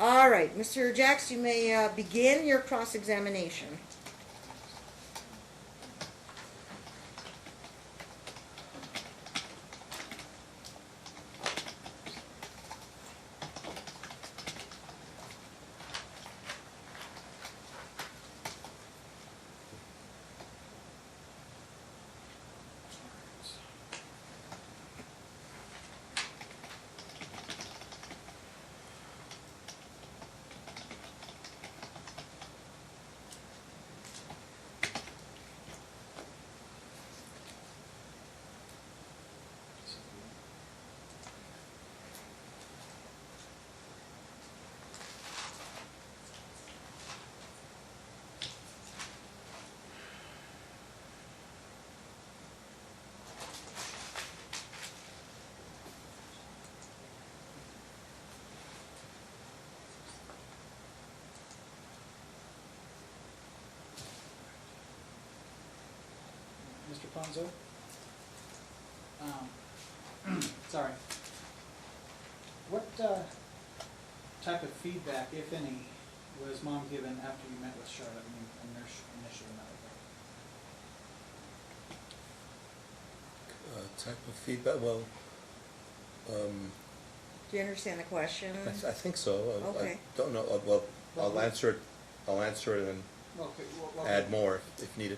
All right, Mr. Jacks, you may begin your cross-examination. Mr. Ponzo? Sorry. What type of feedback, if any, was Mom given after you met with Charlotte and you initially met with her? Type of feedback? Well, Do you understand the question? I think so. Okay. I don't know. Well, I'll answer it. I'll answer it and Okay, add more if needed.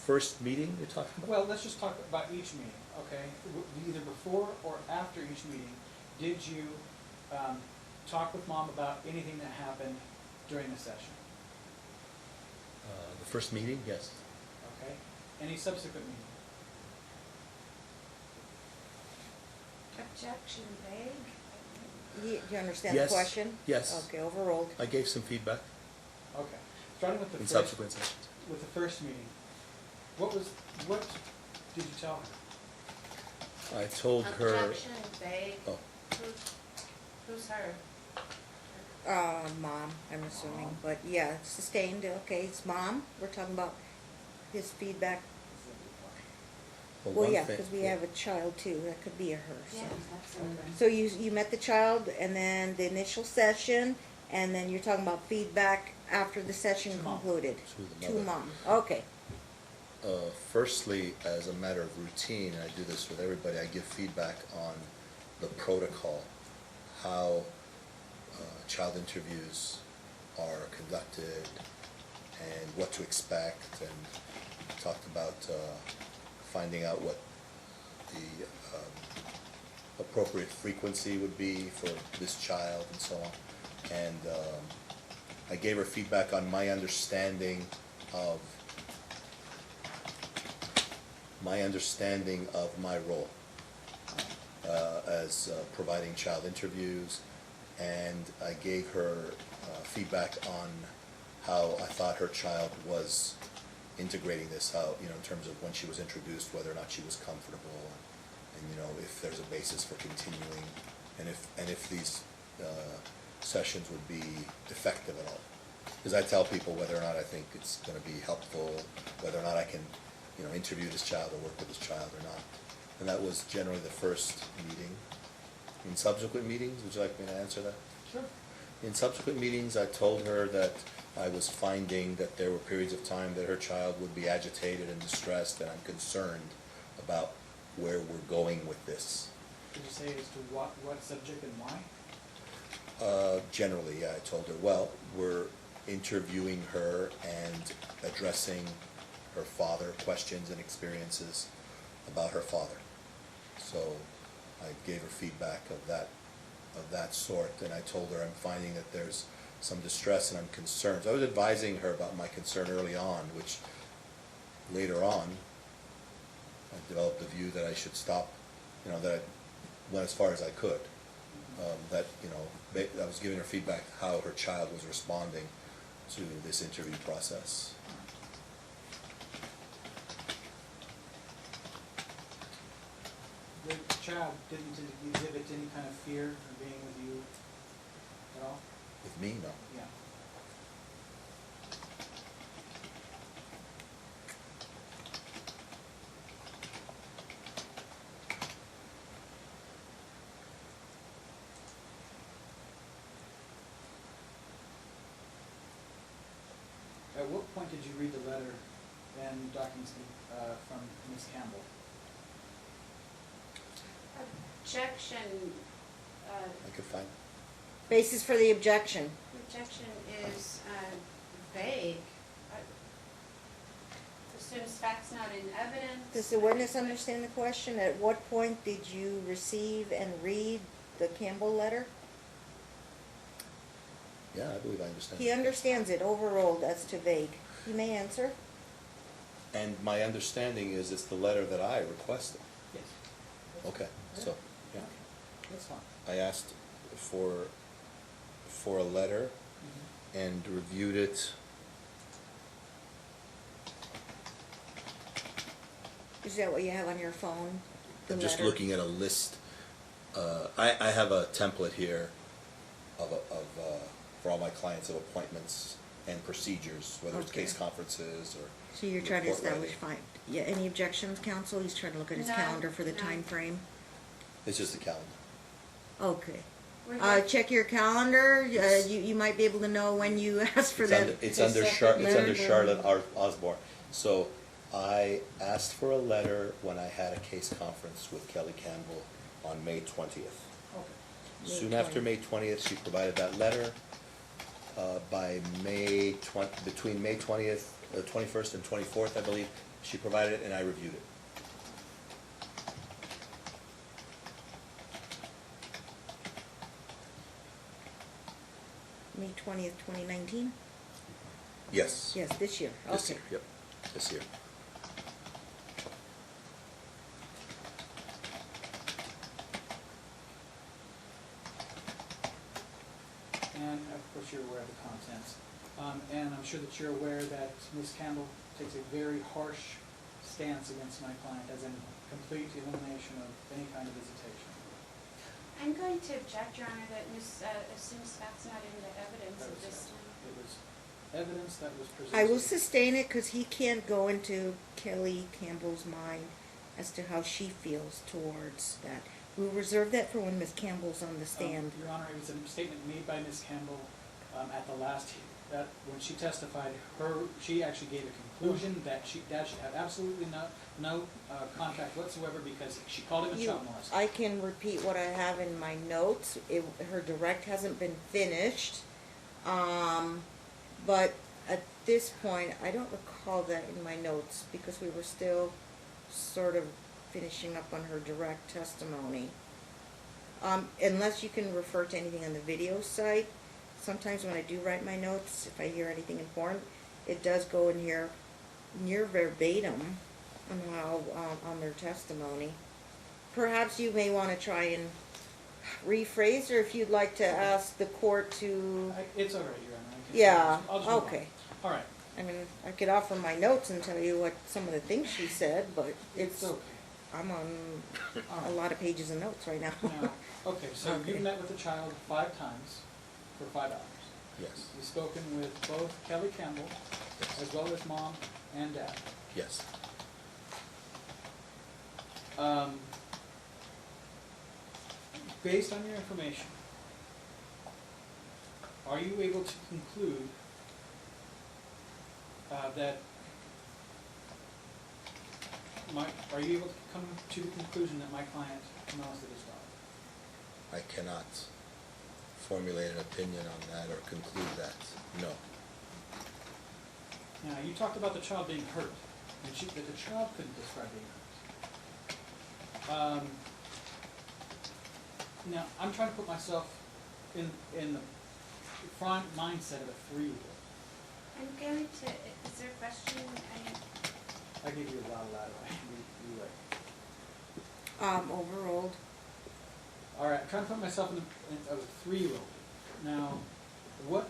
First meeting you're talking about? Well, let's just talk about each meeting, okay? Either before or after each meeting, did you talk with Mom about anything that happened during the session? The first meeting, yes. Okay. Any subsequent meeting? Objection vague. Do you understand Yes. the question? Yes. Okay, overruled. I gave some feedback Okay. Starting with the in first, subsequent sessions. with the first meeting, what did you tell her? I told her. Objection vague. Oh, Who's her? Mom, I'm assuming, but yeah, it's sustained, okay, it's Mom, we're talking about his feedback. Well, one yeah, thing- because we have a child too, that could be a her, so. Yeah, that's okay. So you met the child, and then the initial session, and then you're talking about feedback after the session To Mom. concluded? To the To mother. Mom, okay. Firstly, as a matter of routine, and I do this with everybody, I give feedback on the protocol, how child interviews are conducted, and what to expect, and talked about finding out what the appropriate frequency would be for this child and so on. And I gave her feedback on my understanding of my role as providing child interviews, and I gave her feedback on how I thought her child was integrating this, how, in terms of when she was introduced, whether or not she was comfortable, and if there's a basis for continuing, and if these sessions would be effective at all. Because I tell people whether or not I think it's going to be helpful, whether or not I can interview this child or work with this child or not. And that was generally the first meeting. In subsequent meetings, would you like me to answer that? Sure. In subsequent meetings, I told her that I was finding that there were periods of time that her child would be agitated and distressed, and I'm concerned about where we're going with this. Did you say as to what subject and why? Generally, yeah, I told her, well, we're interviewing her and addressing her father, questions and experiences about her father. So I gave her feedback of that sort, and I told her I'm finding that there's some distress and I'm concerned. So I was advising her about my concern early on, which later on I developed the view that I should stop, that I went as far as I could. I was giving her feedback how her child was responding to this interview process. The child didn't exhibit any kind of fear of being with you at all? With me, no. Yeah. at what point did you read the letter and documents from Ms. Campbell? Objection, I could find, Basis for the objection. objection is vague. Assumes facts not in evidence. Does the witness understand the question? At what point did you receive and read the Campbell letter? yeah, I believe I understand. He understands it, overruled as to vague. You may answer. And my understanding is it's the letter that I requested. Yes. Okay, so, yeah. That's fine. I asked for a letter and reviewed it. Is that what you have on your phone? The I'm just letter? looking at a list. I have a template here for all my clients of appointments and procedures, whether it's Okay. case conferences or. So you're trying to report establish writing. fine. Yeah, any objections, counsel? He's trying to look at his No, calendar for the no. time frame. It's just the calendar. Okay. We're here- Check your calendar. You might be able to know when you asked for that. It's The under second letter. Charlotte Osborne. So I asked for a letter when I had a case conference with Kelly Campbell on May 20th. Okay. May Soon after 20th. May 20th, she provided that letter. By between May 20th, 21st and 24th, I believe, she provided it and I reviewed it. May 20th, 2019? Yes. Yes, this year. This Okay. year, yep, this year. And of course, you're aware of the contents. And I'm sure that you're aware that Ms. Campbell takes a very harsh stance against my client, as in complete elimination of any kind of visitation. I'm going to object, Your Honor, that Ms. assumes facts not in the evidence That at was this it. time. It was evidence that was presented. I will sustain it because he can't go into Kelly Campbell's mind as to how she feels towards that. We'll reserve that for when Ms. Campbell's on the stand. Your Honor, it was a statement made by Ms. Campbell at the last, when she testified, she actually gave a conclusion that Dad should have absolutely no contact whatsoever because she called him a child molester. I can repeat what I have in my notes. Her direct hasn't been finished. But at this point, I don't recall that in my notes because we were still sort of finishing up on her direct testimony. Unless you can refer to anything on the video site. Sometimes when I do write my notes, if I hear anything important, it does go in here near verbatim on how, on their testimony. Perhaps you may want to try and rephrase, or if you'd like to ask the court to, It's all right, Your Honor. yeah, I'll just move on. okay. All right. I mean, I could offer my notes and tell you what some of the things she said, but It's okay. I'm on All a right. lot of pages of notes right now. Now, okay, so Okay. you met with the child 5 times for 5 hours. Yes, You've spoken with both Kelly Campbell as well as Mom and Dad. yes. Based on your information, are you able to conclude are you able to come to the conclusion that my client molested his daughter? I cannot formulate an opinion on that or conclude that, no. Now, you talked about the child being hurt, and that the child couldn't describe being hurt. Now, I'm trying to put myself in the front mindset of a 3-year-old. I'm going to, is there a question? I gave you a lot of that, right? Overruled. All right, I'm trying to put myself in of a 3-year-old. Now, what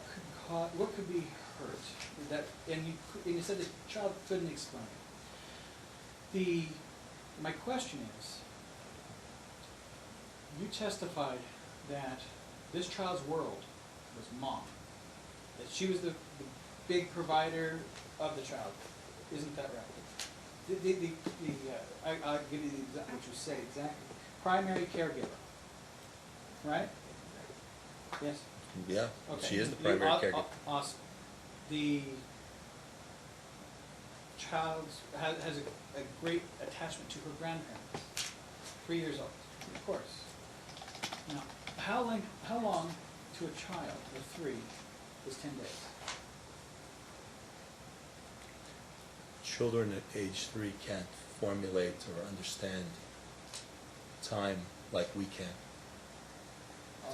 could be hurt? And you said the child couldn't explain it. My question is, you testified that this child's world was Mom, that she was the big provider of the child. Isn't that right? I'll give you what you said exactly. Primary caregiver, right? Yes? Yeah, Okay. she is the primary caregiver. Awesome. child has a great attachment to her grandparents. 3 years old, of course. Now, how long to a child of 3 is 10 days? Children at age 3 can't formulate or understand time like we can.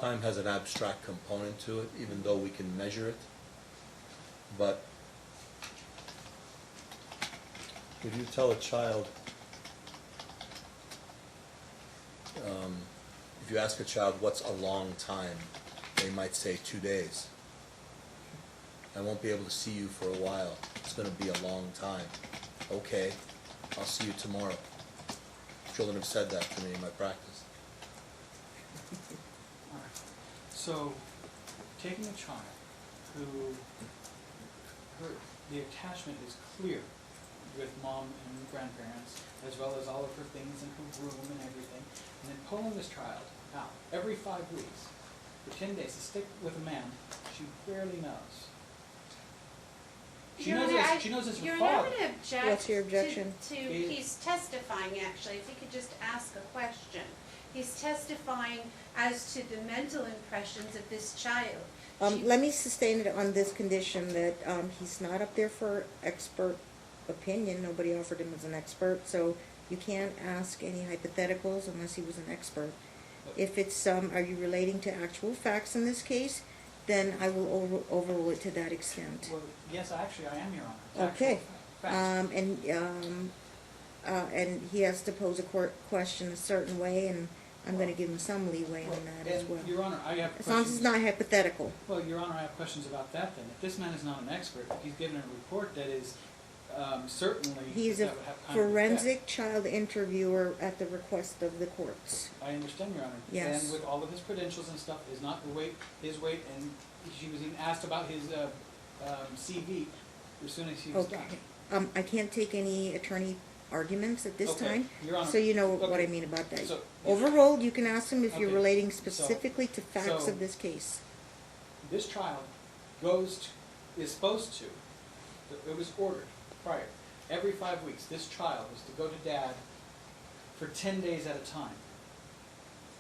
Time has an abstract component to it, even though we can measure it. But if you tell a child, if you ask a child what's a long time, they might say 2 days. I won't be able to see you for a while. It's going to be a long time. Okay, I'll see you tomorrow. Children have said that to me in my practice. All right. So, taking a child who the attachment is clear with mom and grandparents, as well as all of her things in her room and everything, and then pulling this child out every 5 weeks for 10 days to stick with a man she barely knows. She knows it's her You're father. not going to object. What's your objection? He's testifying, actually, if he could just ask a question. He's testifying as to the mental impressions of this child. Let me sustain it on this condition that he's not up there for expert opinion. Nobody offered him as an expert, so you can't ask any hypotheticals unless he was an expert. If it's, are you relating to actual facts in this case, then I will overrule it to that extent. Well, yes, actually, I am, Your Honor. It's Okay. actual facts. And he has to pose a question a certain way, and I'm going to give him some leeway on that as And, well. Your Honor, I have As long as it's not hypothetical. Well, Your Honor, I have questions about that then. If this man is not an expert, he's given a report that is certainly... He's a that would have kind of forensic child interviewer at the request of the courts. effect. I understand, Your Honor. Yes. And with all of his credentials and stuff, is not his weight, and she was even asked about his CV as soon as he was done. Okay. I can't take any attorney arguments at this Okay, time, Your Honor. so you know what Okay. I mean about that. So- Overruled, you can ask him if you're Okay. relating specifically to facts so- of this case. This child is supposed to, it was ordered prior, every 5 weeks, this child was to go to dad for 10 days at a time.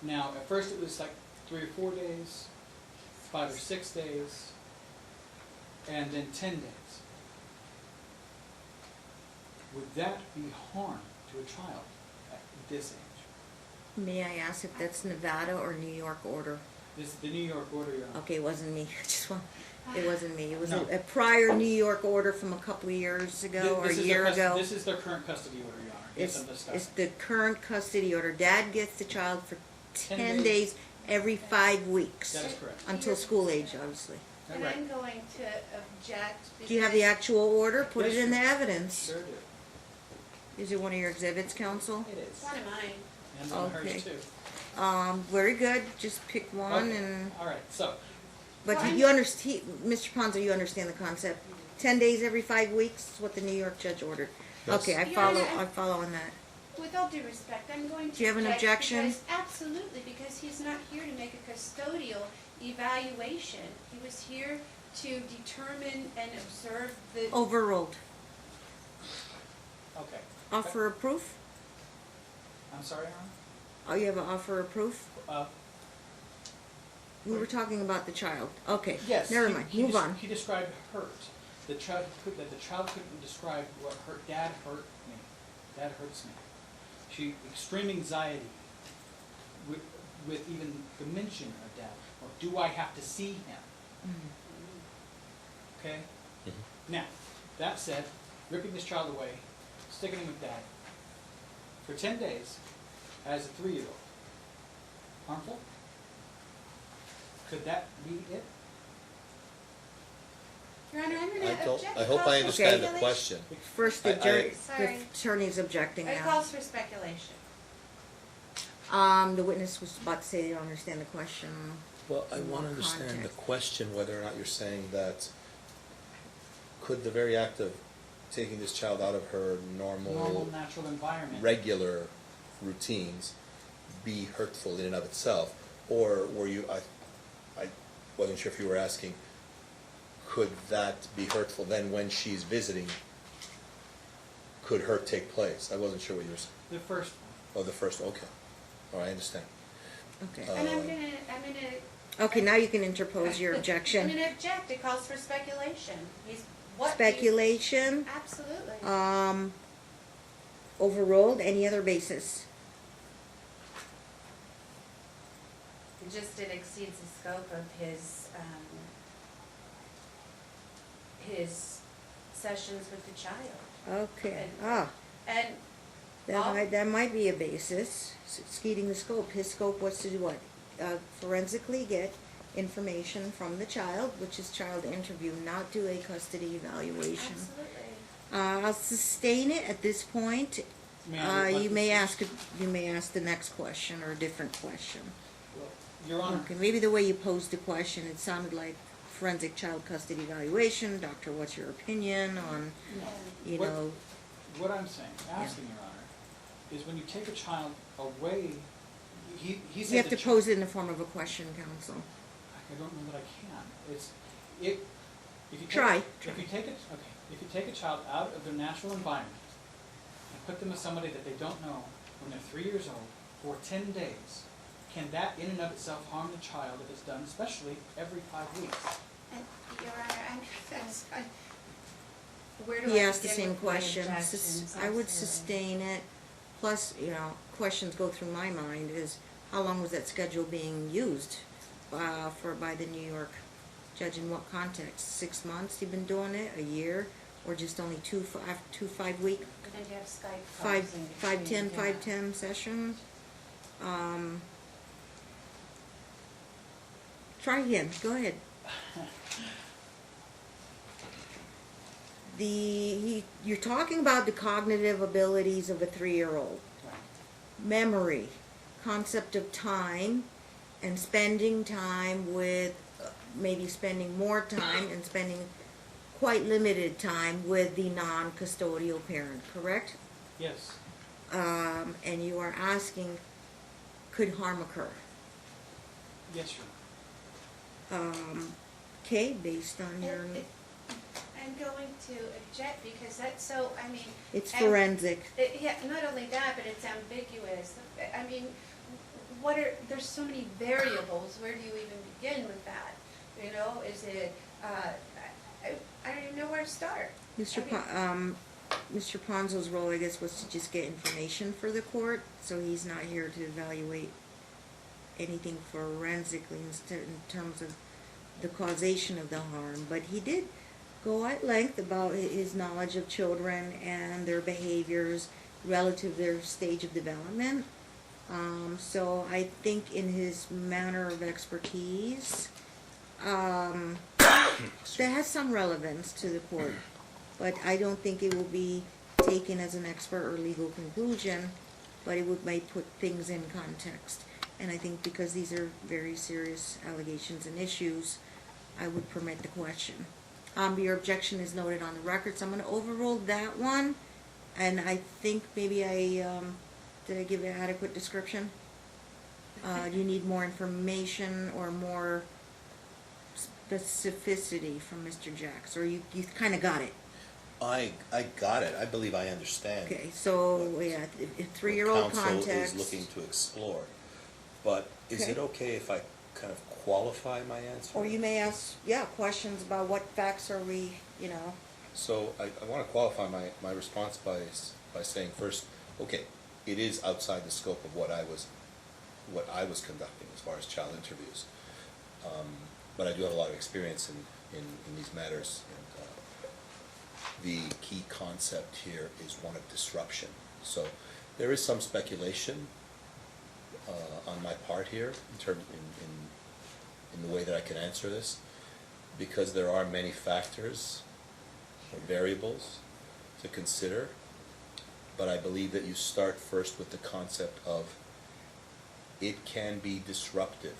Now, at first it was like 3 or 4 days, 5 or 6 days, and then 10 days. Would that be harm to a child at this age? May I ask if that's Nevada or New York order? This is the New York order, Your Honor. Okay, it wasn't me. It wasn't me. It was No. a prior New York order from a couple of years ago or a year ago. This is their current custody order, Your Honor. Yes, I'm just It's the current custody order. Dad gets the child for 10 10 days every 5 weeks. That is correct. Until school age, obviously. Is that And right? I'm going to object. Do you have the because- actual order? Put Yes, it in the sure. evidence. Sure do. Is it one of your exhibits, counsel? It It's is. one of mine. And on Okay. hers too. Very good. Just pick one Okay. and, All right, so, but Well, you understand, Mr. Ponzo, you understand the concept. 10 days every 5 weeks is what the New York judge ordered. Yes. Okay, I Your follow, Honor, I follow on that. With all due respect, I'm going to. Do you have an object objection? because- Absolutely, because he's not here to make a custodial evaluation. He was here to determine and observe the. Overruled. okay. Offer of proof? I'm sorry, Your Honor? Oh, you have an offer of proof? We were talking about the child. Okay, Yes. never mind. Move on. He described hurt. The child couldn't describe what hurt. Dad hurt me. Dad hurts me. She extreme anxiety with even the mention of dad. Or do I have to see him? Okay? Mhm. Now, that said, ripping this child away, sticking him with dad for 10 days as a 3-year-old. Harmful? Could that be it? Your Honor, I'm going I to don't, object. I hope I Calls for understand the speculation. question. First, the I- Sorry. attorney's objecting It now. calls for speculation. The witness was about to say they don't understand the question. Well, I In want what to understand the context? question, whether or not you're saying that could the very act of taking this child out of her Normal, natural environment. regular routines be hurtful in and of itself? Or were you, I wasn't sure if you were asking, could that be hurtful then when she's visiting could hurt take place? I wasn't sure what you were saying. The first one. Oh, the first, okay. All right, I understand. Okay. And I'm Um, gonna. Okay, now you can interpose your I'm objection. gonna object, it calls for speculation. What Speculation, Absolutely. overruled, any other basis? Just it exceeds the scope of his sessions with the child. Okay, And that might be a basis, exceeding the scope. His scope was to do what? Forensically get information from the child, which is child interview, not do a custody evaluation. absolutely. I'll sustain it at this point. May I You reflect may this? ask the next question or a different question. Well, Your Honor, Okay, maybe the way you posed the question, it sounded like forensic child custody evaluation. Doctor, what's your opinion on, you What- know? what I'm saying, asking, Your Honor, is when you take a child away, he said You have the to pose it in the form of a question, counsel. I don't know that I can. If you take, Try. If you take a child out of their natural environment and put them with somebody that they don't know when they're 3 years old for 10 days, can that in and of itself harm the child if it's done, especially every 5 weeks? And, Your Honor, where do I He asked the begin same with my question. objections? I would Absolutely. sustain it. Plus, you know, questions go through my mind is, how long was that schedule being used by the New York judge? In what context? 6 months you've been doing it? A year? Or just only two 5-week, We're going to have Skype calls in between, 5-10 sessions? Try again. Go ahead. You're talking about the cognitive abilities of a 3-year-old. Right. Memory, concept of time, and spending time with, maybe spending more time and spending quite limited time with the non-custodial parent, correct? Yes. And you are asking, could harm occur? Yes, Your Honor. Okay, based on your, I'm going to object because that's so, I mean. it's and- forensic. Yeah, not only that, but it's ambiguous. I mean, there's so many variables, where do you even begin with that? You know, is it, I don't even know where to start. Mr. Ponzo's role, I guess, was to just get information for the court, so he's not here to evaluate anything forensically in terms of the causation of the harm, but he did go at length about his knowledge of children and their behaviors relative to their stage of development. So I think in his manner of expertise, that has some relevance to the court, but I don't think it will be taken as an expert or legal conclusion, but it may put things in context. And I think because these are very serious allegations and issues, I would permit the question. Your objection is noted on the record, so I'm going to overrule that one. And I think maybe did I give an adequate description? Do you need more information or more specificity from Mr. Jacks, or you kind of got it? I got it. I believe I understand. Okay, so, yeah, if 3-year-old Counsel context. is looking to explore. But is Okay. it okay if I kind of qualify my answer? Or you may ask, questions about what facts are we, So I want to qualify my response by saying first, okay, it is outside the scope of what I was conducting as far as child interviews. But I do have a lot of experience in these matters. And the key concept here is one of disruption. So there is some speculation on my part here in the way that I can answer this, because there are many factors or variables to consider. But I believe that you start first with the concept of it can be disruptive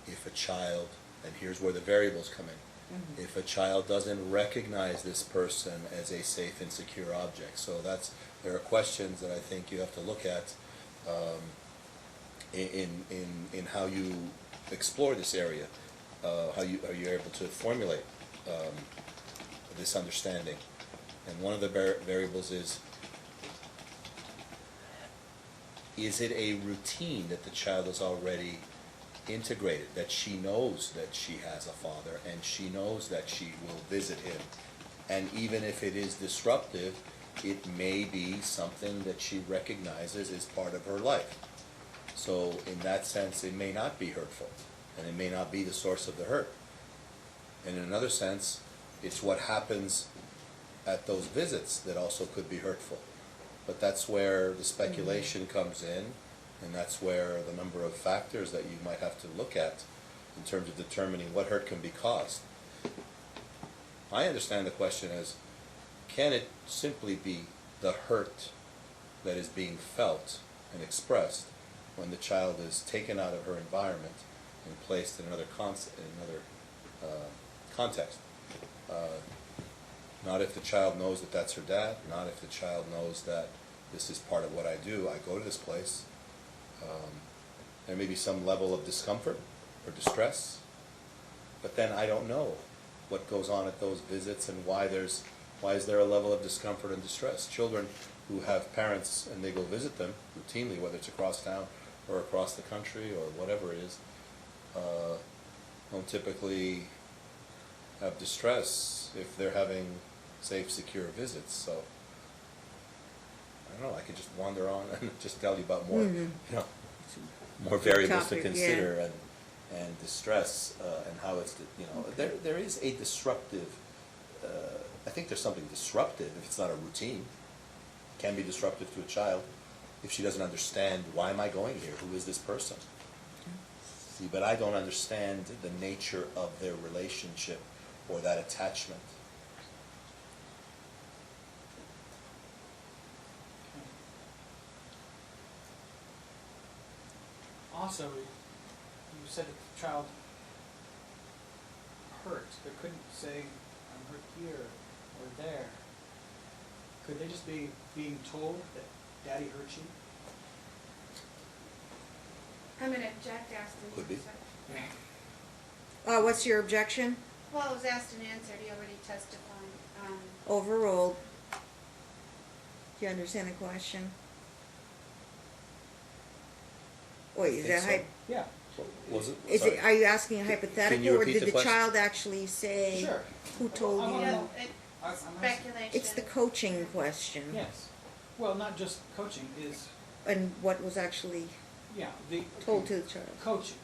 if a child, and here's where the variables come in, if a child doesn't recognize this person as a safe and secure object. So there are questions that I think you have to look at in how you explore this area, how you're able to formulate this understanding. And one of the variables is it a routine that the child is already integrated, that she knows that she has a father and she knows that she will visit him? And even if it is disruptive, it may be something that she recognizes as part of her life. So in that sense, it may not be hurtful, and it may not be the source of the hurt. And in another sense, it's what happens at those visits that also could be hurtful. But that's where the speculation comes in, and that's where the number of factors that you might have to look at in terms of determining what hurt can be caused. I understand the question as, can it simply be the hurt that is being felt and expressed when the child is taken out of her environment and placed in another context? Not if the child knows that that's her dad, not if the child knows that this is part of what I do. I go to this place. There may be some level of discomfort or distress, but then I don't know what goes on at those visits and why is there a level of discomfort and distress. Children who have parents and they go visit them routinely, whether it's across town or across the country or whatever it is, don't typically have distress if they're having safe, secure visits. So I don't know, I could just wander on and just tell you about more, more variables to Topic, consider and distress and how it's, there is a disruptive, I think there's something disruptive if it's not a routine. It can be disruptive to a child if she doesn't understand, why am I going here? Who is this person? See, but I don't understand the nature of their relationship or that attachment. Also, you said that the child hurt, but couldn't say, I'm hurt here or there. Could they just be being told that Daddy hurt you? I'm gonna object, asked and Could be. answered. What's your objection? Well, it was asked and answered, he already testified. Overruled. Do you understand the question? Wait, is that think so. Yeah. Was it? Is Sorry. it, are you asking a hypothetical, you or repeat did the the question? child actually say Sure. who told I you? wanna Yeah, know. it's I'm asking- speculation. It's the coaching question. Yes. Well, not just coaching, is, And what was actually yeah, the. told to the child. Coaching.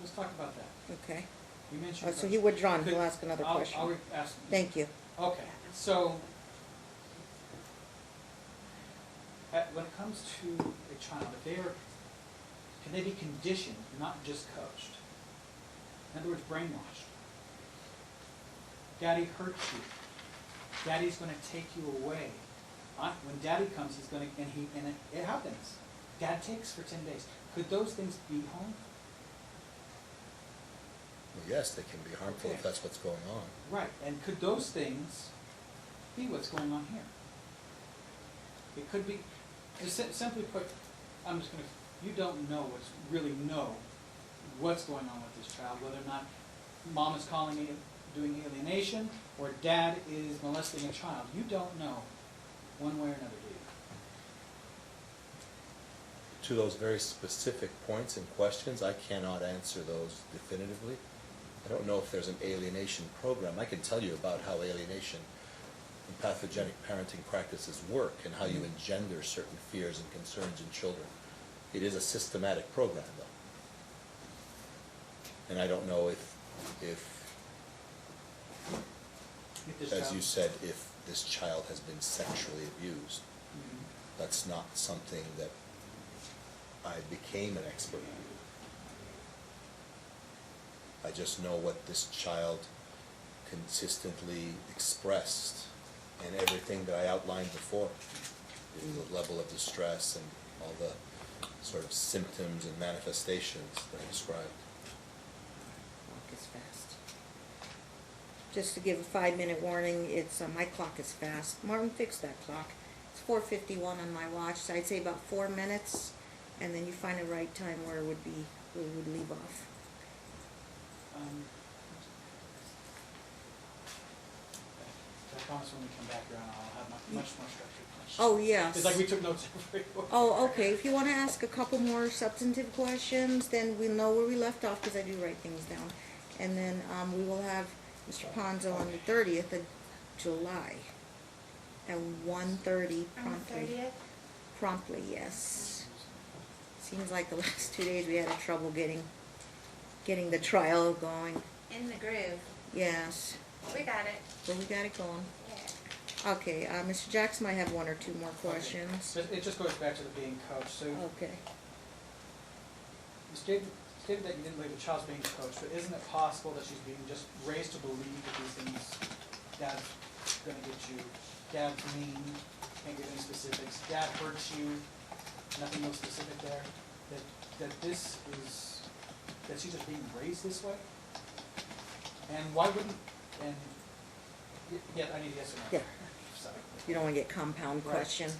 Let's talk about that. Okay. You mentioned. So he withdrawn, he'll Could- ask another question. I'll ask. Thank you. Okay, so, when it comes to a child, can they be conditioned, not just coached? In other words, brainwashed. Daddy hurt you. Daddy's gonna take you away. When Daddy comes, he's gonna, and it happens. Dad takes for 10 days. Could those things be harmful? Well, yes, they can be harmful if Okay. that's what's going on. Right, and could those things be what's going on here? It could be, just simply put, I'm just gonna, you don't know what's going on with this child, whether or not mom is calling it, doing alienation, or dad is molesting a child. You don't know one way or another, do you? To those very specific points and questions, I cannot answer those definitively. I don't know if there's an alienation program. I can tell you about how alienation and pathogenic parenting practices work and how you engender certain fears and concerns in children. It is a systematic program, though. And I don't know if this as child- you said, if this child has been sexually abused. Mhm. That's not something that I became an expert in. I just know what this child consistently expressed and everything that I outlined before. The level of distress and all the sort of symptoms and manifestations that I described. Clock is fast. Just to give a 5-minute warning, it's, my clock is fast. Martin, fix that clock. It's 4:51 on my watch, so I'd say about 4 minutes, and then you find the right time where it would be, we would leave off. I promise when we come back around, I'll have much more structured questions. Oh, yes. It's like we took notes everywhere. Oh, okay, if you wanna ask a couple more substantive questions, then we'll know where we left off, cause I do write things down. And then, we will have Mr. Ponzo on the 30th of July at 1:30 On the promptly. 30th? Promptly, yes. Seems like the last 2 days we had trouble getting the trial going. In the groove. Yes, We got it. but we got it going. Yeah. Okay, Mr. Jackson might have one or two more questions. It just goes back to the being coached, so Okay. you stated that you didn't believe the child's being coached, but isn't it possible that she's being just raised to believe that these things, Dad's gonna get you, Dad's mean, can't give any specifics, Dad hurts you, nothing real specific there, that this is, that she's just being raised this way? And why wouldn't, and, yeah, I need a yes or no. Yeah. Sorry. You don't wanna get compound Right. question.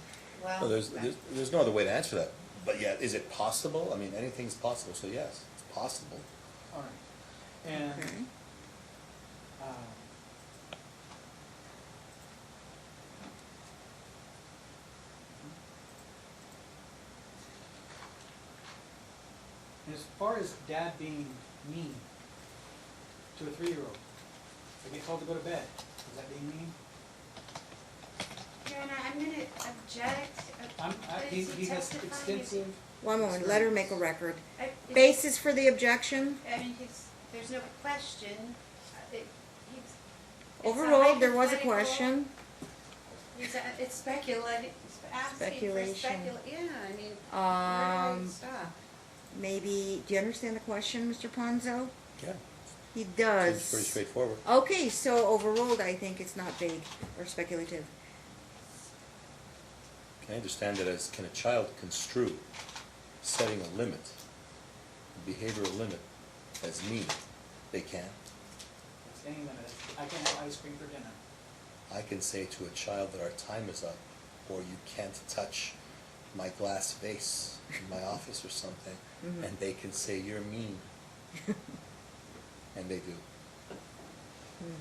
Well, there's no other way to answer that, but yeah, is it possible? I mean, anything's possible, so yes, it's possible. All right, and, Okay. as far as Dad being mean to a 3-year-old, they get told to go to bed, is that being mean? Your Honor, I'm gonna object. He has testifying. extensive. One moment, let her make a record. It's- Basis for the objection? I mean, there's no question. It's a Overruled, there was a hypothetical. question. It's speculating, asking for Speculation. yeah, I mean, where do we stop? Maybe, do you understand the question, Mr. Ponzo? Yeah. He does. Seems pretty straightforward. Okay, so overruled, I think it's not vague or speculative. Can I understand it as, can a child construe setting a limit, a behavioral limit, as mean? They can. It's any limit. I can have ice cream for dinner. I can say to a child that our time is up, or you can't touch my glass vase in my office or something, Mhm. and they can say, you're mean. And they do. Hmm.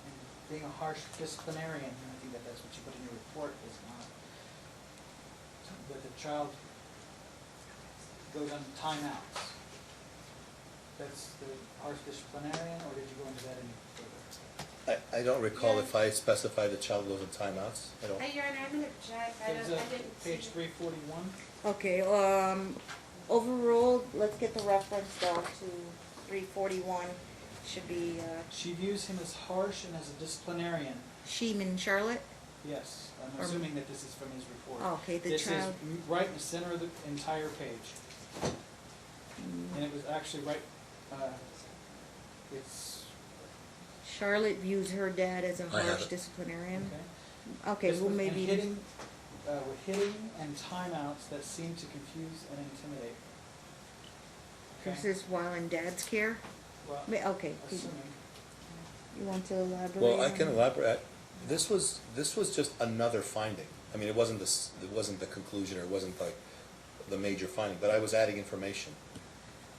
And being a harsh disciplinarian, and I think that's what you put in your report, is not, that the child goes on timeouts. That's the harsh disciplinarian, or did you go into that any further? I don't recall Yeah. if I specified the child goes in timeouts. I don't. Your Honor, I'm gonna object. I There's didn't see. page 341. Okay, overruled, let's get the reference though to 341. Should be, She views him as harsh and as a disciplinarian. Sheeman Charlotte? Yes, I'm Or- assuming that this is from his report. Okay, the This child. is right in the center of the entire page. And it was actually right, it's, Charlotte views her dad as a I have harsh it. disciplinarian. okay. Okay, This well was- and maybe, hitting, with hitting and timeouts that seem to confuse and intimidate. this Okay, is while in dad's care? well, Okay, assuming, you want to elaborate? Well, I on can that? elaborate. This was just another finding. I mean, it wasn't the conclusion, or it wasn't like the major finding, but I was adding information.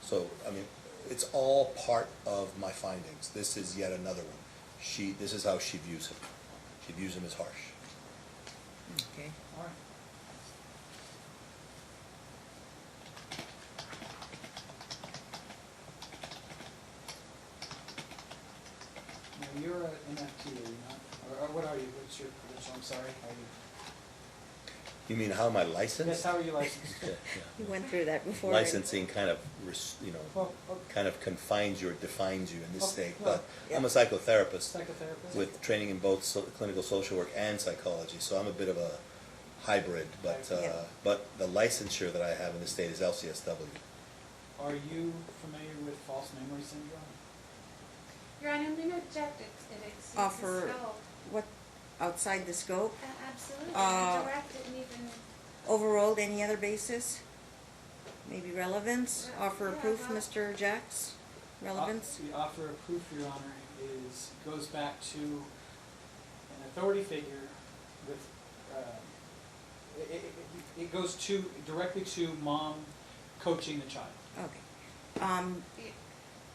So, I mean, it's all part of my findings. This is yet another one. This is how she views him. She views him as harsh. Okay. all right. Now, you're an MFT, are you not? Or what are you? What's your credential? I'm sorry. Are you? You mean how am I licensed? Yes, how are you licensed? You went through that before. Licensing kind of, Well, kind of confines you or defines you in this Oh, state. well, But I'm a psychotherapist psychotherapist? with training in both clinical social work and psychology, so I'm a bit of a hybrid. But Yeah. but the licensure that I have in the state is LCSW. Are you familiar with false memory syndrome? Your Honor, I'm gonna object. It exceeds the Offer- scope. What, outside the scope? Absolutely. Uh, Direct it and even. Overruled, any other basis? Maybe relevance? Offer of Yeah, proof, well- Mr. Jacks? Relevance? The offer of proof, Your Honor, goes back to an authority figure with, It goes directly to mom coaching the child. Okay.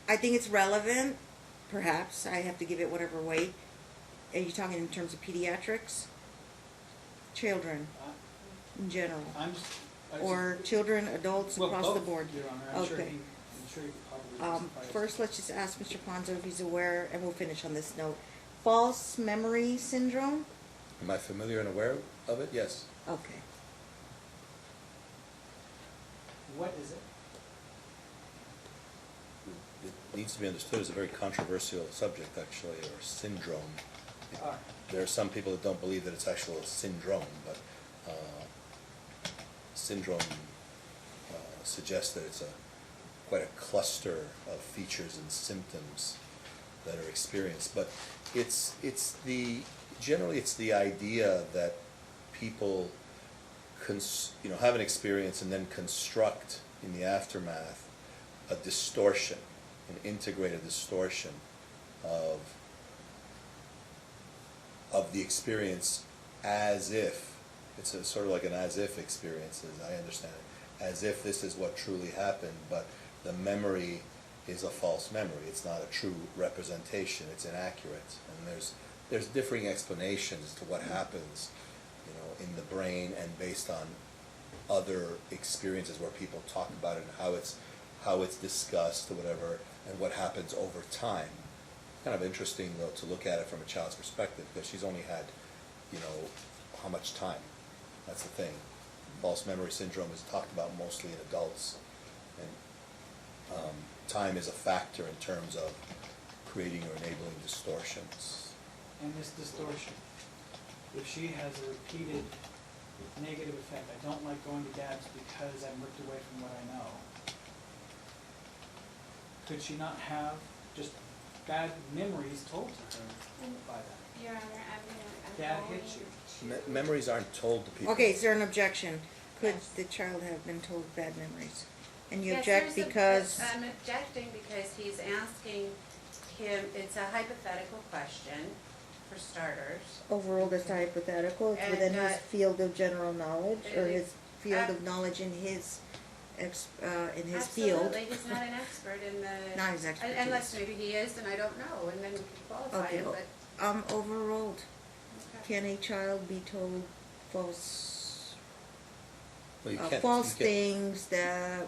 I think it's relevant, perhaps. I have to give it whatever weight. Are you talking in terms of pediatrics? Children, in general? I'm just. Or children, adults, Well, across both, the board? Your Honor, I'm sure Okay. he could probably justify it. First, let's just ask Mr. Ponzo if he's aware, and we'll finish on this note. False memory syndrome? Am I familiar and aware of it? Yes. Okay. What is it? It needs to be understood as a very controversial subject, actually, or syndrome. All right. There are some people that don't believe that it's actual syndrome, but syndrome suggests that it's quite a cluster of features and symptoms that are experienced. But generally it's the idea that people have an experience and then construct in the aftermath a distortion, an integrated distortion of the experience, as if it's sort of like an as if experience, as I understand it, as if this is what truly happened, but the memory is a false memory. It's not a true representation. It's inaccurate, and there's differing explanations to what happens, in the brain, and based on other experiences where people talk about it and how it's discussed or whatever, and what happens over time. Kind of interesting, though, to look at it from a child's perspective, because she's only had, how much time. That's the thing. False memory syndrome is talked about mostly in adults, and time is a factor in terms of creating or enabling distortions. And this distortion, if she has a repeated negative effect, I don't like going to Dad's because I'm ripped away from what I know, could she not have just bad memories told to her by that? Your Honor, I'm Dad going hit you. to- Memories aren't told to people. Okay, is there an objection? Could Yes. the child have been told bad memories? And you Yes, object there's a- because? I'm objecting because he's asking him, it's a hypothetical question, for starters. Overruled as hypothetical, it's And, within his field of general knowledge, or it- his field of knowledge in his field. Absolutely, he's not an expert in the. Not his expertise. Unless maybe he is, and I don't know, and then we can qualify Okay, him, but. overruled. Okay. Can a child be told false, Well, you false can't- you can't- things that,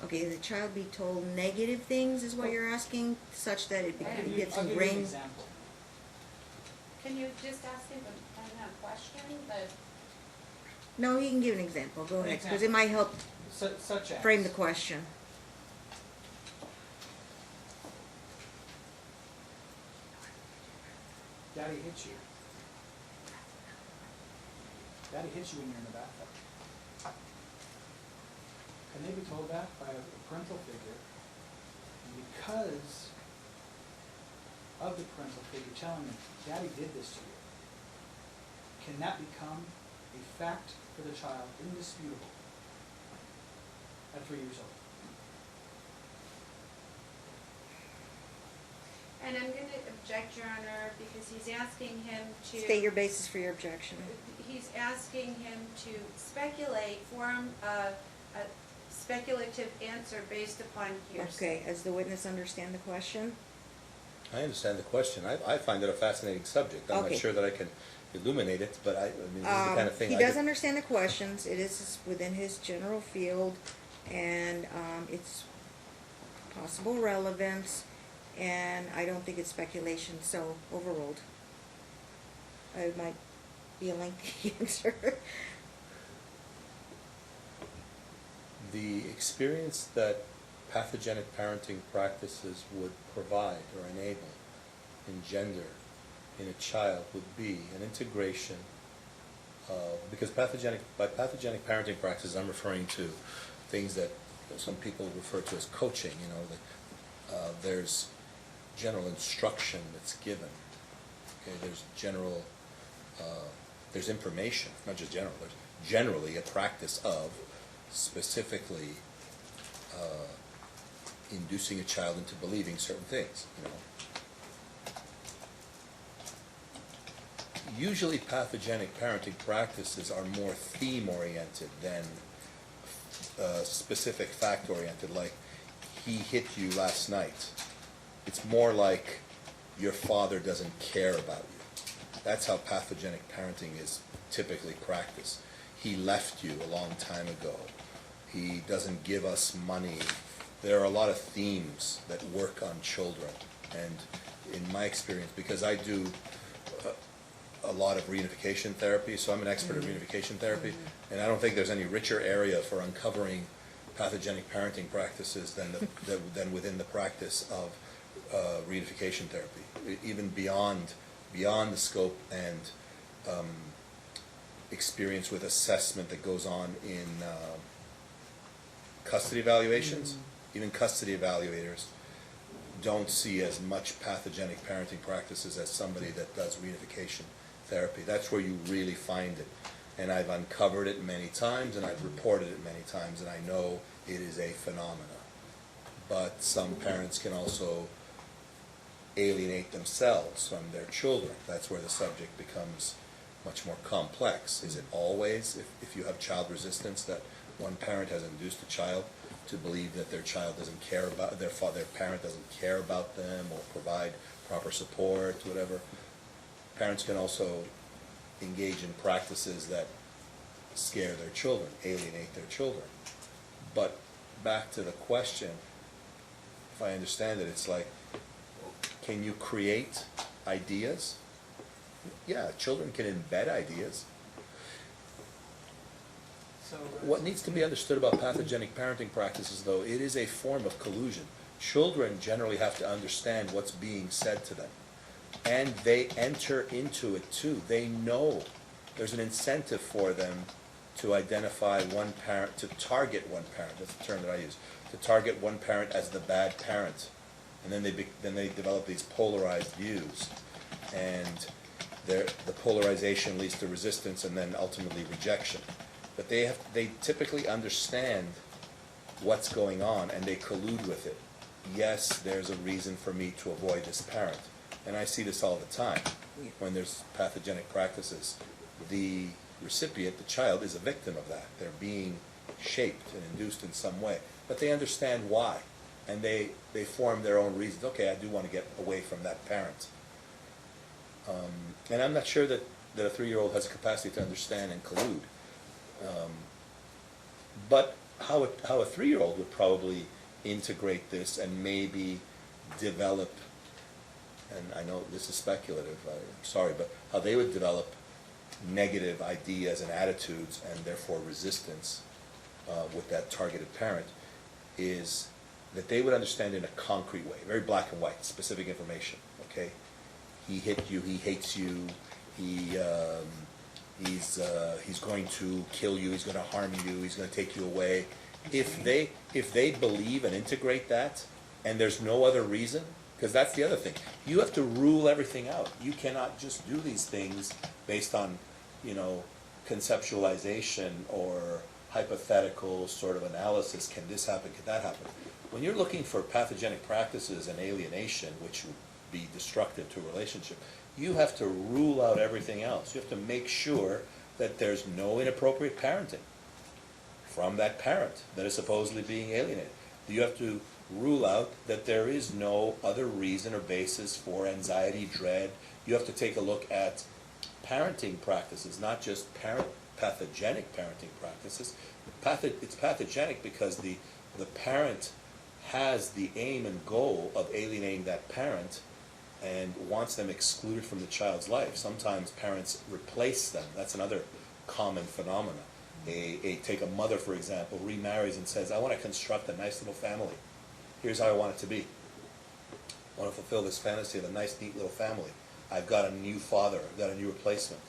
okay, the child be told negative things is what you're asking, such that it I'll gets give you an ingrained? example. Can you just ask him a question, but No, you can give an example, go An ahead, because it example. might help Such as. frame the question. Daddy hit you. Daddy hit you when you're in the bathtub. Can they be told that by a parental figure? And because of the parental figure telling them, Daddy did this to you, can that become a fact for the child, indisputable, at 3 years old? And I'm gonna object, Your Honor, because he's asking him to. State your basis for your objection. He's asking him to speculate, form a speculative answer based upon hearsay. Okay, does the witness understand the question? I understand the question. I find it a fascinating subject. I'm not Okay. sure that I can illuminate it, but this is the kind of thing He I does could- understand the questions, it is within his general field, and, it's possible relevance, and I don't think it's speculation, so overruled. It might be a lengthy answer. The experience that pathogenic parenting practices would provide or enable, engender in a child would be an integration of, because by pathogenic parenting practices, I'm referring to things that some people refer to as coaching, there's general instruction that's given. Okay, there's there's information, not just general, there's generally a practice of specifically inducing a child into believing certain things, Usually pathogenic parenting practices are more theme-oriented than specific fact-oriented, like, he hit you last night. It's more like your father doesn't care about you. That's how pathogenic parenting is typically practiced. He left you a long time ago. He doesn't give us money. There are a lot of themes that work on children. And in my experience, because I do a lot of reunification therapy, so I'm an expert at reunification therapy, and I don't think there's any richer area for uncovering pathogenic parenting practices than within the practice of reunification therapy, even beyond the scope and experience with assessment that goes on in custody evaluations. Even custody evaluators don't see as much pathogenic parenting practices as somebody that does reunification therapy. That's where you really find it. And I've uncovered it many times, and I've reported it many times, and I know it is a phenomena. But some parents can also alienate themselves from their children. That's where the subject becomes much more complex. Is it always, if you have child resistance, that one parent has induced a child to believe that their child doesn't care about, their parent doesn't care about them or provide proper support, whatever. Parents can also engage in practices that scare their children, alienate their children. But back to the question, if I understand it, it's like, can you create ideas? Yeah, children can embed ideas. So, What needs to be understood about pathogenic parenting practices, though, it is a form of collusion. Children generally have to understand what's being said to them. And they enter into it too. They know there's an incentive for them to identify one parent, to target one parent, that's the term that I use, to target one parent as the bad parent. And then they develop these polarized views. And the polarization leads to resistance and then ultimately rejection. But they typically understand what's going on and they collude with it. Yes, there's a reason for me to avoid this parent. And I see this all the time when there's pathogenic practices. The recipient, the child, is a victim of that. They're being shaped and induced in some way. But they understand why. And they form their own reasons. Okay, I do want to get away from that parent. And I'm not sure that a 3-year-old has the capacity to understand and collude. But how a 3-year-old would probably integrate this and maybe develop, and I know this is speculative, I'm sorry, but how they would develop negative ideas and attitudes and therefore resistance with that targeted parent is that they would understand in a concrete way, very black and white, specific information, okay? He hit you, he hates you, he's going to kill you, he's going to harm you, he's going to take you away. If they believe and integrate that, and there's no other reason, because that's the other thing, you have to rule everything out. You cannot just do these things based on, conceptualization or hypothetical sort of analysis. Can this happen? Can that happen? When you're looking for pathogenic practices and alienation, which would be destructive to a relationship, you have to rule out everything else. You have to make sure that there's no inappropriate parenting from that parent that is supposedly being alienated. You have to rule out that there is no other reason or basis for anxiety, dread. You have to take a look at parenting practices, not just pathogenic parenting practices. It's pathogenic because the parent has the aim and goal of alienating that parent and wants them excluded from the child's life. Sometimes parents replace them. That's another common phenomenon. Take a mother, for example, remarries and says, I want to construct a nice little family. Here's how I want it to be. I want to fulfill this fantasy of a nice, neat little family. I've got a new father. I've got a new replacement.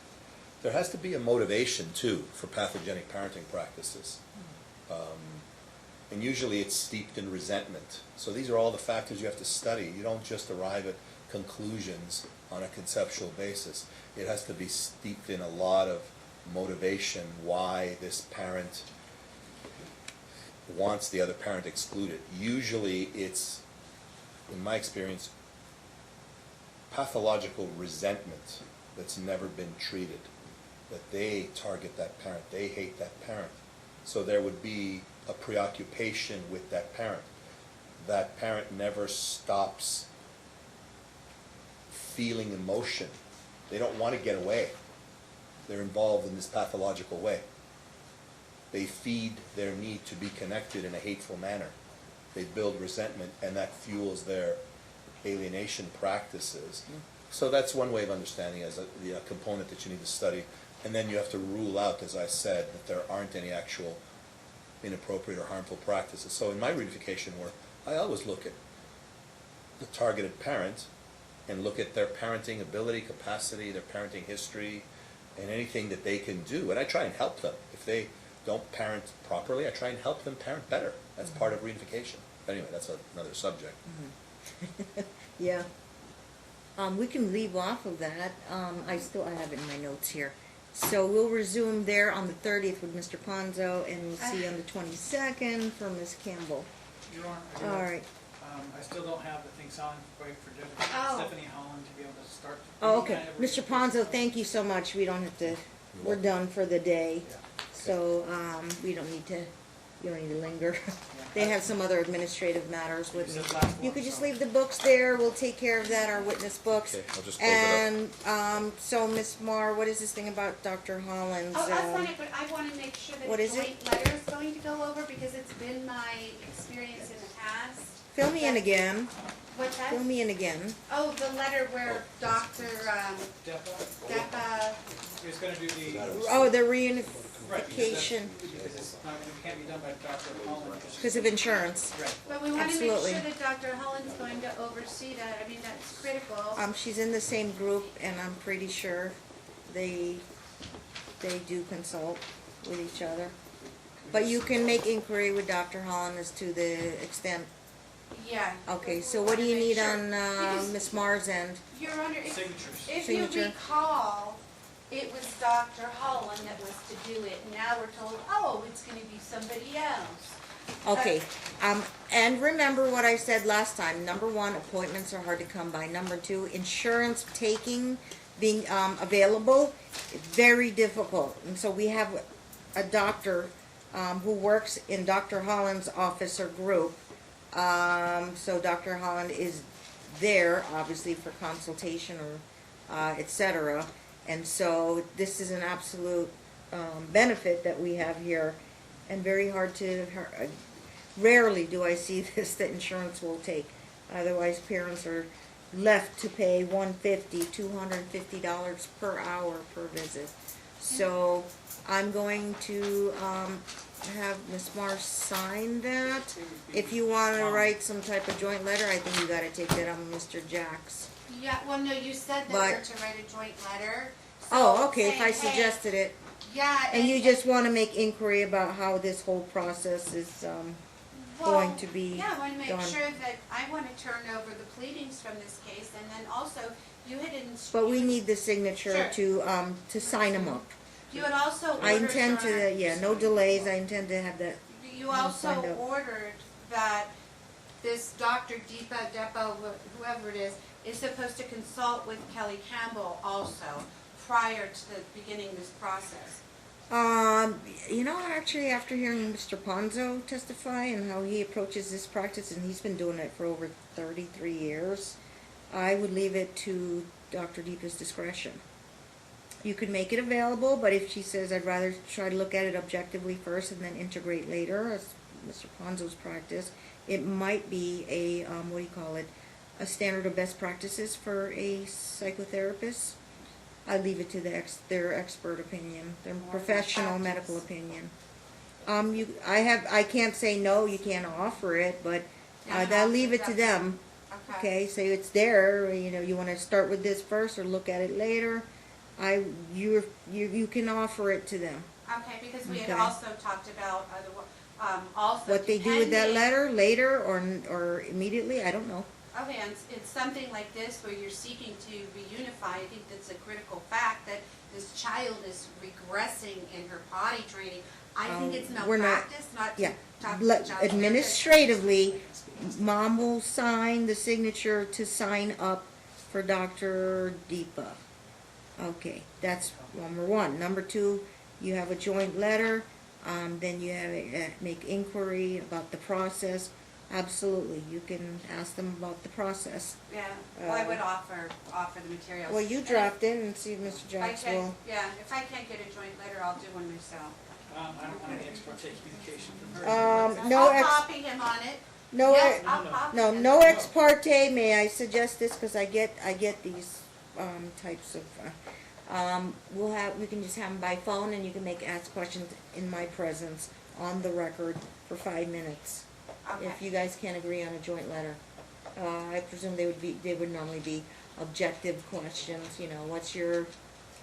There has to be a motivation, too, for pathogenic parenting practices. And usually it's steeped in resentment. So these are all the factors you have to study. You don't just arrive at conclusions on a conceptual basis. It has to be steeped in a lot of motivation, why this parent wants the other parent excluded. Usually it's, in my experience, pathological resentment that's never been treated, that they target that parent, they hate that parent. So there would be a preoccupation with that parent. That parent never stops feeling emotion. They don't want to get away. They're involved in this pathological way. They feed their need to be connected in a hateful manner. They build resentment, and that fuels their alienation practices. So that's one way of understanding as the component that you need to study. And then you have to rule out, as I said, that there aren't any actual inappropriate or harmful practices. So in my reunification work, I always look at the targeted parent and look at their parenting ability, capacity, their parenting history, and anything that they can do. And I try and help them. If they don't parent properly, I try and help them parent better. That's part of reunification. Anyway, that's another subject. Yeah. We can leave off of that. I have it in my notes here. So we'll resume there on the 30th with Mr. Ponzo, and we'll see you on the 22nd for Ms. Campbell. Your Honor, All right. I still don't have the things on, wait for Oh. Stephanie Holland to be able to start. Oh, okay. Kind of Mr. Ponzo, thank you so much. We don't have to, we're done for the day. So, we don't need to, you don't need to linger. They have some other administrative matters with me. You could just leave the books there. We'll take care of that, our witness books. Okay, I'll just close it up. And, so Ms. Marr, what is this thing about Dr. Holland's? Oh, that's fine, but I wanna make sure that what is it? joint letter is going to go over, because it's been my experience in the past. Fill me in again. What's that? Fill me in again. Oh, the letter where Dr. Depa, It's gonna do the. Oh, the Right, reunification because it's not, it can't be done by Dr. Holland. because of insurance. Right. but we wanna make Absolutely. sure that Dr. Holland's going to oversee that, I mean, that's critical. She's in the same group, and I'm pretty sure they do consult with each other. But you can make inquiry with Dr. Holland as to the extent. Yeah. Okay, but so we what do wanna you make need sure. on Because, Ms. Marr's end? Your Honor, Signatures. if you Signature. recall, it was Dr. Holland that was to do it, now we're told, oh, it's gonna be somebody else. Okay, and remember what I said last time. Number one, appointments are hard to come by. Number two, insurance being available, very difficult. And so we have a doctor who works in Dr. Holland's office or group. So Dr. Holland is there, obviously, for consultation or et cetera. And so this is an absolute benefit that we have here, and very hard to, rarely do I see this that insurance will take. Otherwise, parents are left to pay $150, $250 per hour per visit. So I'm going to have Ms. Marr sign that. If you want to write some type of joint letter, I think you got to take that on Mr. Jacks. Yeah, well, no, you said that But- we're to write a joint letter. Oh, so okay, if I saying, hey, suggested it. Yeah. And you just want to make inquiry about how this whole process is going to be Yeah, I wanna make done. sure that, I wanna turn over the pleadings from this case, and then also, you had But we need the signature Sure. to sign them up. You had also ordered. I intend Your Honor, to, yeah, no delays, I intend to have that. You also signed up. ordered that this Dr. Depa, whoever it is supposed to consult with Kelly Campbell also, prior to the beginning of this process. Actually, after hearing Mr. Ponzo testify and how he approaches this practice, and he's been doing it for over 33 years, I would leave it to Dr. Deepa's discretion. You could make it available, but if she says, I'd rather try to look at it objectively first and then integrate later, as Mr. Ponzo's practice, it might be a, a standard of best practices for a psychotherapist. I leave it to their expert opinion, their More professional practice. medical opinion. I can't say no, you can't offer it, but I'll leave it to them. Okay, so it's there, you wanna start with this first or look at it later. You can offer it to them. Okay, because we had Okay. also talked about also What they do with that depending- letter later or immediately, I don't know. Okay, and it's something like this where you're seeking to reunify. I think that's a critical fact, that this child is regressing in her potty training. I think it's We're not- malpractice, not to Yeah, talk to the child. administratively, mom will sign the signature to sign up for Dr. Deepa. Okay, that's number one. Number two, you have a joint letter, then you have make inquiry about the process. Absolutely, you can ask them about the process. Yeah, well, I would offer the materials. Well, you And draft it and see if Mr. if I Jacks can't- will. Yeah, if I can't get a joint letter, I'll do one myself. I don't want any ex parte communication from her. No I'll ex, copy him on it. no, Yes, ex- I'll copy no, him. no ex parte. May I suggest this, because I get these, types of, we can just have them by phone, and you can ask questions in my presence, on the record, for 5 minutes. Okay. If you guys can't agree on a joint letter. I presume they would normally be objective questions, what's your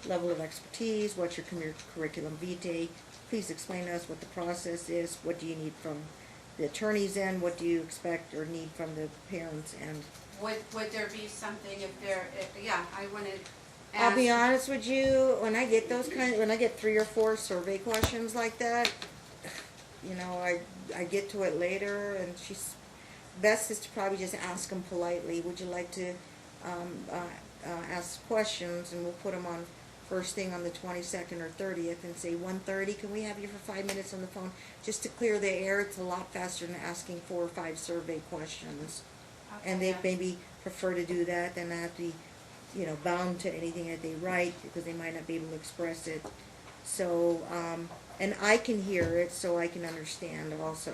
level of expertise, what's your curriculum vitae, please explain to us what the process is, what do you need from the attorney's end, what do you expect or need from the parents' end. Would there be something yeah, I wanna ask. I'll be honest with you, when I get when I get 3 or 4 survey questions like that, I get to it later, and best is to probably just ask them politely, would you like to, ask questions, and we'll put them on first thing on the 22nd or 30th, and say 1:30, can we have you for 5 minutes on the phone, just to clear the air. It's a lot faster than asking 4 or 5 survey questions. Okay, And they yeah. maybe prefer to do that than not be, bound to anything that they write, because they might not be able to express it. So, and I can hear it, so I can understand also.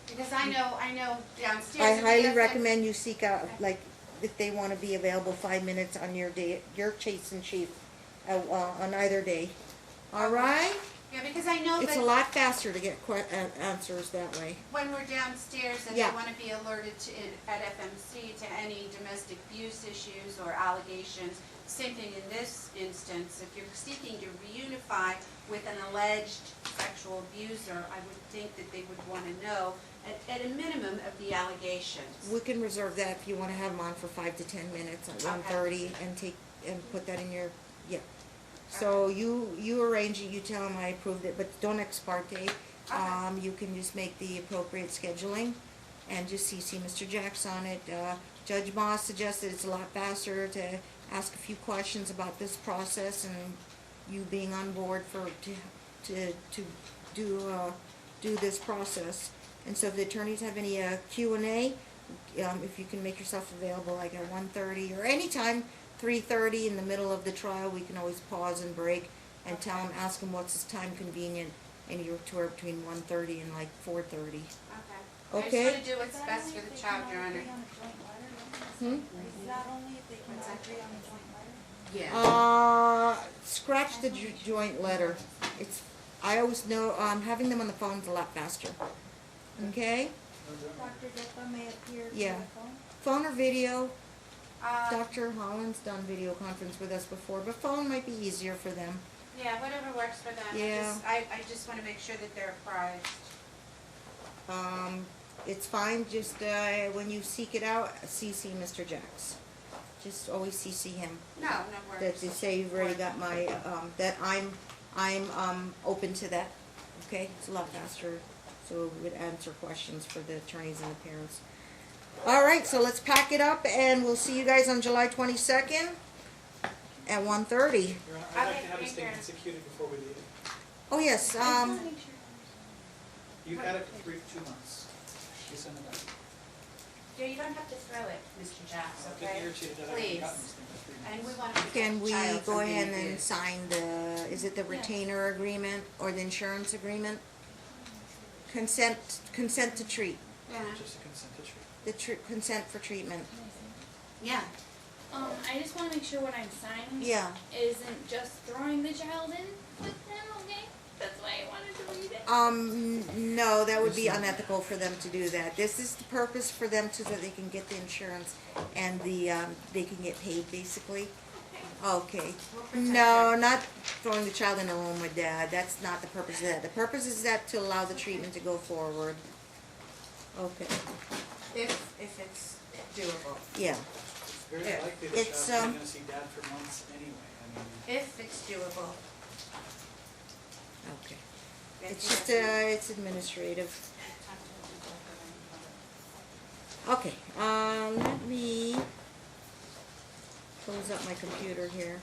Because I know downstairs. I if highly they have recommend you seek out, like, if they wanna be available 5 minutes on your day, your chase and chief, on either day. All right? Yeah, because I know It's a that lot faster to get answers that way. when we're downstairs and Yeah. they wanna be alerted at FMC to any domestic abuse issues or allegations, same thing in this instance, if you're seeking to reunify with an alleged sexual abuser, I would think that they would wanna know at a minimum of the allegations. We can reserve that if you wanna have them on for 5 to 10 minutes at 1:30 and put that in your, yeah. So you arrange it, you tell them I approved it, but don't ex parte. You can just make the appropriate scheduling and just CC Mr. Jacks on it. Judge Moss suggested it's a lot faster to ask a few questions about this process, and you being on board to do this process. And so if the attorneys have any Q&A, if you can make yourself available like at 1:30 or anytime 3:30 in the middle of the trial, we can always pause and break and tell them, ask them what's his time convenient, anywhere between 1:30 and like 4:30. Okay. Okay. I just wanna do what's best for the child, Your Honor. Hmm? Is that only if they can agree on a joint letter? Yeah. Scratch the joint letter. I always know, having them on the phone is a lot faster. Okay? Dr. Gupta may appear via Yeah. the phone? Phone or video? Uh, Dr. Holland's done video conference with us before, but phone might be easier for them. Yeah, whatever works for them. Yeah. I just wanna make sure that they're apprised. It's fine, just, when you seek it out, CC Mr. Jacks. Just always CC him. No That worries. to say you've already got my, that I'm open to that, okay? It's a lot faster, so we would answer questions for the attorneys and the parents. All right, so let's pack it up, and we'll see you guys on July 22nd at 1:30. Your Honor, I'll I'd like to make have this sure. thing executed before we leave. Oh, yes, I just wanna make sure. You've had it for 2 months. You send it back. Yeah, you don't have to throw it, Mr. Jacks, Get okay? irritated that I haven't Please. gotten this thing for 3 months. And we want to protect can the we child go from being ahead and abused. sign is it the retainer agreement or the insurance agreement? Consent to treat, Yeah, Just a consent to treat. consent for treatment. yeah. I just wanna make sure what I'm signing Yeah. isn't just throwing the child in with them, okay? That's why I wanted to read it. No, that would be unethical for them to do that. This is the purpose for them so that they can get the insurance and they can get paid basically. Okay. We'll protect No, her. not throwing the child in a room with dad. That's not the purpose of that. The purpose is that to allow the treatment to go forward. Okay, If it's doable. yeah. It's very Yeah. likely the It's, child's not gonna see dad for months anyway. I mean, If it's doable. Okay. If It's you just, have it's administrative. to- Okay, let me close up my computer here.